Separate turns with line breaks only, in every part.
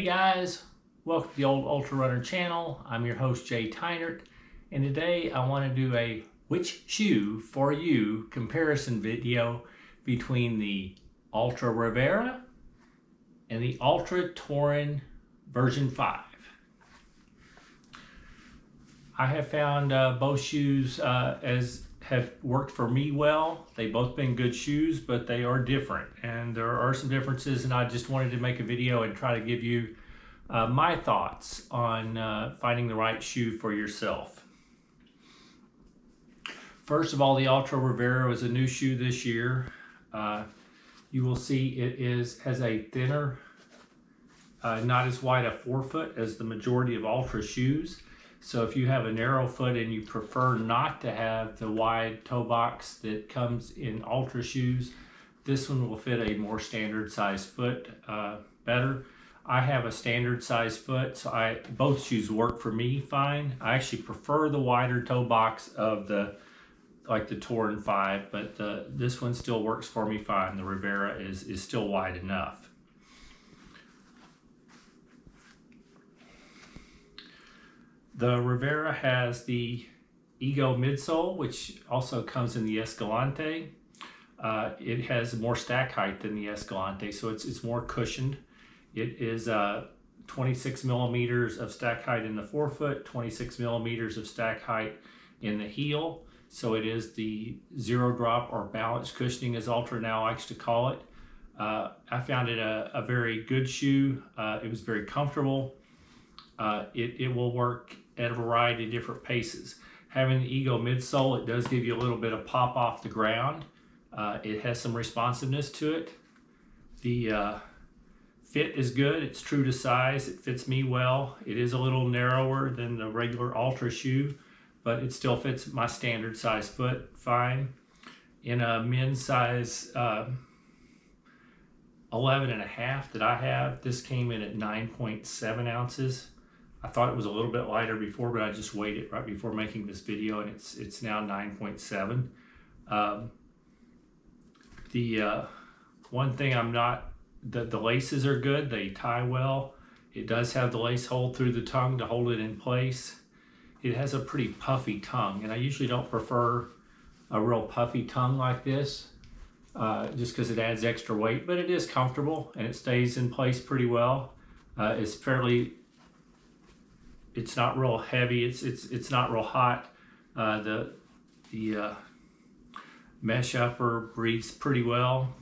Hey guys, welcome to the Old Ultra Runner channel. I'm your host Jay Tynert, and today I want to do a which shoe for you comparison video between the Altra Rivera and the Altra Torin version 5. I have found both shoes have worked for me well. They've both been good shoes, but they are different, and there are some differences, and I just wanted to make a video and try to give you my thoughts on finding the right shoe for yourself. First of all, the Altra Rivera was a new shoe this year. You will see it has a thinner, not as wide a forefoot as the majority of Altra shoes. So if you have a narrow foot and you prefer not to have the wide toe box that comes in Altra shoes, this one will fit a more standard size foot better. I have a standard size foot, so both shoes work for me fine. I actually prefer the wider toe box of the Torin 5, but this one still works for me fine. The Rivera is still wide enough. The Rivera has the Ego midsole, which also comes in the Escalante. It has more stack height than the Escalante, so it's more cushioned. It is 26 millimeters of stack height in the forefoot, 26 millimeters of stack height in the heel. So it is the zero drop or balanced cushioning, as Altra now likes to call it. I found it a very good shoe. It was very comfortable. It will work at a variety of different paces. Having the Ego midsole, it does give you a little bit of pop off the ground. It has some responsiveness to it. The fit is good. It's true to size. It fits me well. It is a little narrower than the regular Altra shoe, but it still fits my standard size foot fine. In a men's size 11.5 that I have, this came in at 9.7 ounces. I thought it was a little bit lighter before, but I just weighed it right before making this video, and it's now 9.7. The one thing the laces are good. They tie well. It does have the lace hole through the tongue to hold it in place. It has a pretty puffy tongue, and I usually don't prefer a real puffy tongue like this, just because it adds extra weight, but it is comfortable and it stays in place pretty well. It's not real heavy. It's not real hot. The mesh upper breathes pretty well.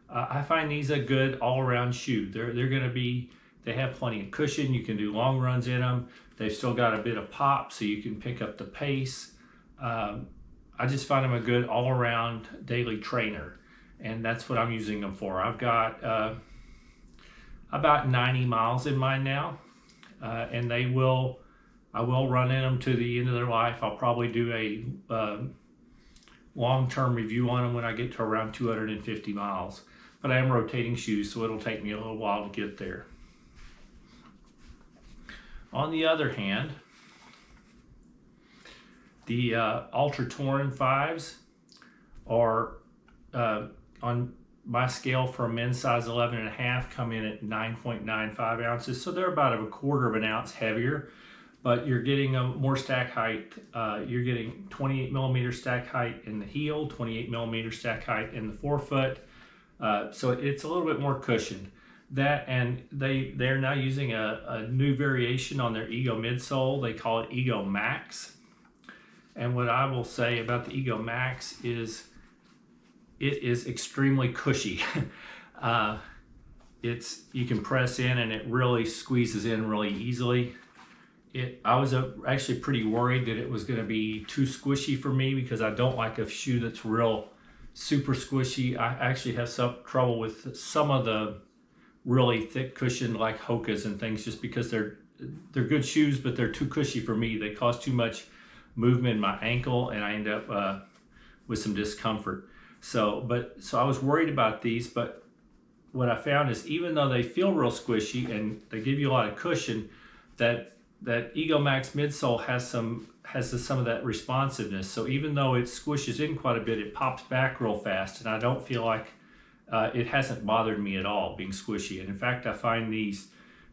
I find these a good all-around shoe. They have plenty of cushion. You can do long runs in them. They've still got a bit of pop, so you can pick up the pace. I just find them a good all-around daily trainer, and that's what I'm using them for. I've got about 90 miles in mine now. And I will run in them to the end of their life. I'll probably do a long-term review on them when I get to around 250 miles. But I am rotating shoes, so it'll take me a little while to get there. On the other hand, the Altra Torin 5s are on my scale for a men's size 11.5 come in at 9.95 ounces. So they're about a quarter of an ounce heavier, but you're getting a more stack height. You're getting 28 millimeter stack height in the heel, 28 millimeter stack height in the forefoot. So it's a little bit more cushioned. That, and they're now using a new variation on their Ego midsole. They call it Ego Max. And what I will say about the Ego Max is it is extremely cushy. You can press in and it really squeezes in really easily. I was actually pretty worried that it was going to be too squishy for me, because I don't like a shoe that's real super squishy. I actually have some trouble with some of the really thick cushion like Hoka's and things, just because they're good shoes, but they're too cushy for me. They cause too much movement in my ankle, and I end up with some discomfort. So I was worried about these, but what I found is even though they feel real squishy and they give you a lot of cushion, that Ego Max midsole has some of that responsiveness. So even though it squishes in quite a bit, it pops back real fast, and I don't feel like it hasn't bothered me at all being squishy. And in fact, I find these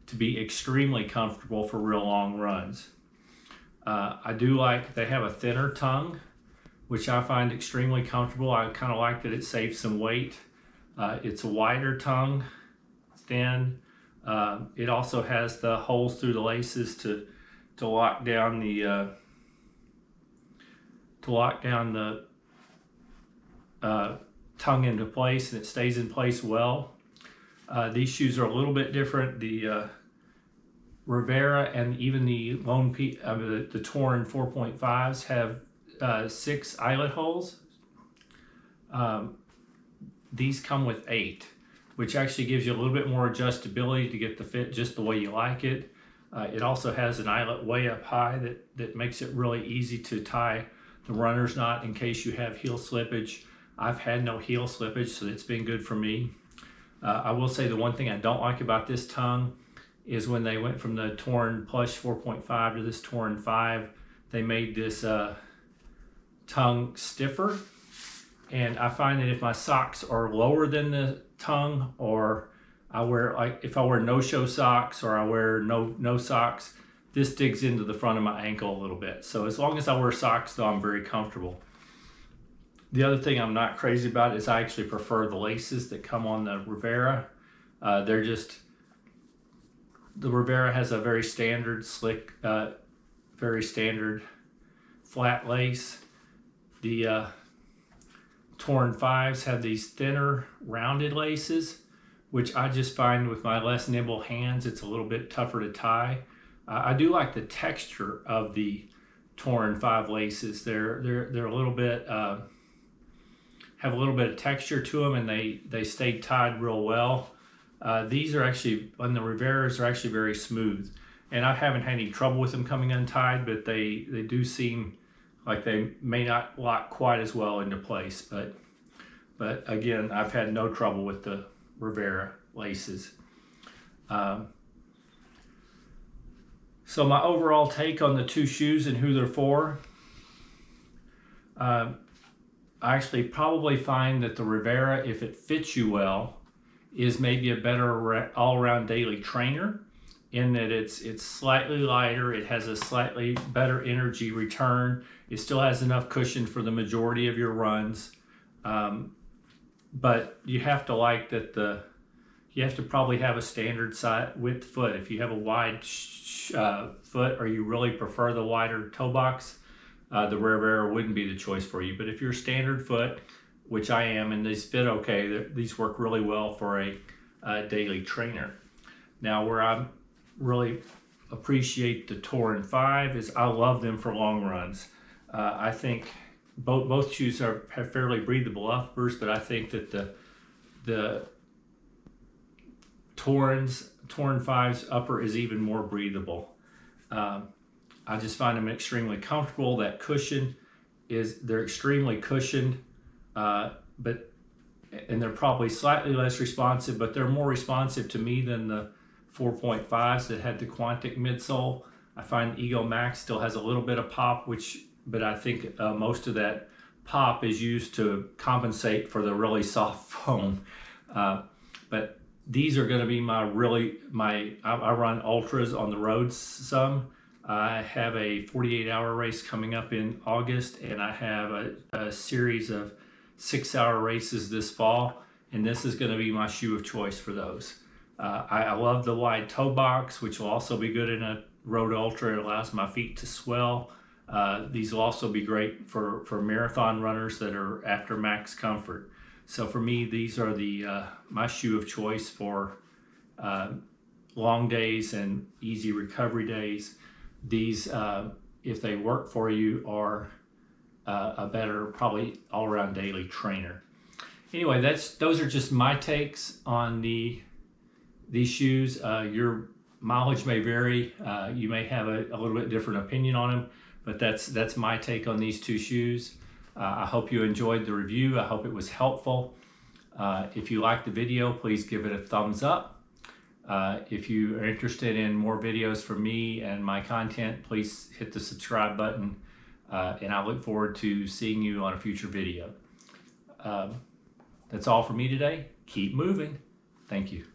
to be extremely comfortable for real long runs. I do like they have a thinner tongue, which I find extremely comfortable. I kind of like that it saves some weight. It's a wider tongue, thin. It also has the holes through the laces to lock down the tongue into place, and it stays in place well. These shoes are a little bit different. The Rivera and even the the Torin 4.5s have 6 eyelet holes. These come with 8, which actually gives you a little bit more adjustability to get the fit just the way you like it. It also has an eyelet way up high that makes it really easy to tie the runner's knot in case you have heel slippage. I've had no heel slippage, so it's been good for me. I will say the one thing I don't like about this tongue is when they went from the Torin Plush 4.5 to this Torin 5, they made this tongue stiffer. And I find that if my socks are lower than the tongue, or I wear, like if I wear no-show socks or I wear no socks, this digs into the front of my ankle a little bit. So as long as I wear socks, though, I'm very comfortable. The other thing I'm not crazy about is I actually prefer the laces that come on the Rivera. The Rivera has a very standard slick, very standard flat lace. The Torin 5s have these thinner rounded laces, which I just find with my less nimble hands, it's a little bit tougher to tie. I do like the texture of the Torin 5 laces. They're a little bit, have a little bit of texture to them, and they stay tied real well. These are actually, on the Riveras, are actually very smooth. And I haven't had any trouble with them coming untied, but they do seem like they may not lock quite as well into place. But again, I've had no trouble with the Rivera laces. So my overall take on the two shoes and who they're for, I actually probably find that the Rivera, if it fits you well, is maybe a better all-around daily trainer, in that it's slightly lighter, it has a slightly better energy return, it still has enough cushion for the majority of your runs, but you have to like that you have to probably have a standard size width foot. If you have a wide foot, or you really prefer the wider toe box, the Rivera wouldn't be the choice for you. But if you're standard foot, which I am, and these fit okay, these work really well for a daily trainer. Now, where I really appreciate the Torin 5 is I love them for long runs. I think both shoes have fairly breathable uppers, but I think that the Torin 5's upper is even more breathable. I just find them extremely comfortable. That cushion they're extremely cushioned, and they're probably slightly less responsive, but they're more responsive to me than the 4.5s that had the Quantic midsole. I find Ego Max still has a little bit of pop, but I think most of that pop is used to compensate for the really soft foam. But these are going to be I run ultras on the roads some. I have a 48-hour race coming up in August, and I have a series of 6-hour races this fall, and this is going to be my shoe of choice for those. I love the wide toe box, which will also be good in a road ultra. It allows my feet to swell. These will also be great for marathon runners that are after max comfort. So for me, these are my shoe of choice for long days and easy recovery days. These, if they work for you, are a better, probably all-around daily trainer. Anyway, those are just my takes on these shoes. Your mileage may vary. You may have a little bit different opinion on them, but that's my take on these two shoes. I hope you enjoyed the review. I hope it was helpful. If you liked the video, please give it a thumbs up. If you are interested in more videos from me and my content, please hit the subscribe button, and I look forward to seeing you on a future video. That's all for me today. Keep moving. Thank you.